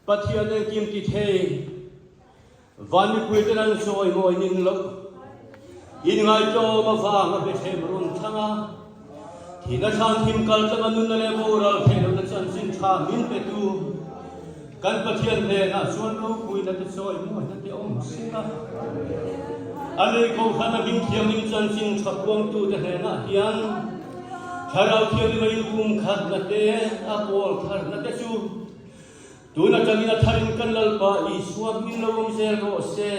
Pathian ang kim ti thei van mi pui tan soi ngoi nin lo in ngai to ma fa ma be the run thanga thi na chan thim kal ta nun na le boral the na chan sin tha min pe tu kan pathian le na suan lo pui na te soi mo na te om singa ale ko khana bin thiam in chan sin thapwang tu te na hian tharau thiam mai kum khat na te a pol khar na te chu tu na changina tharin kan lalpa i suam min lo om se ro se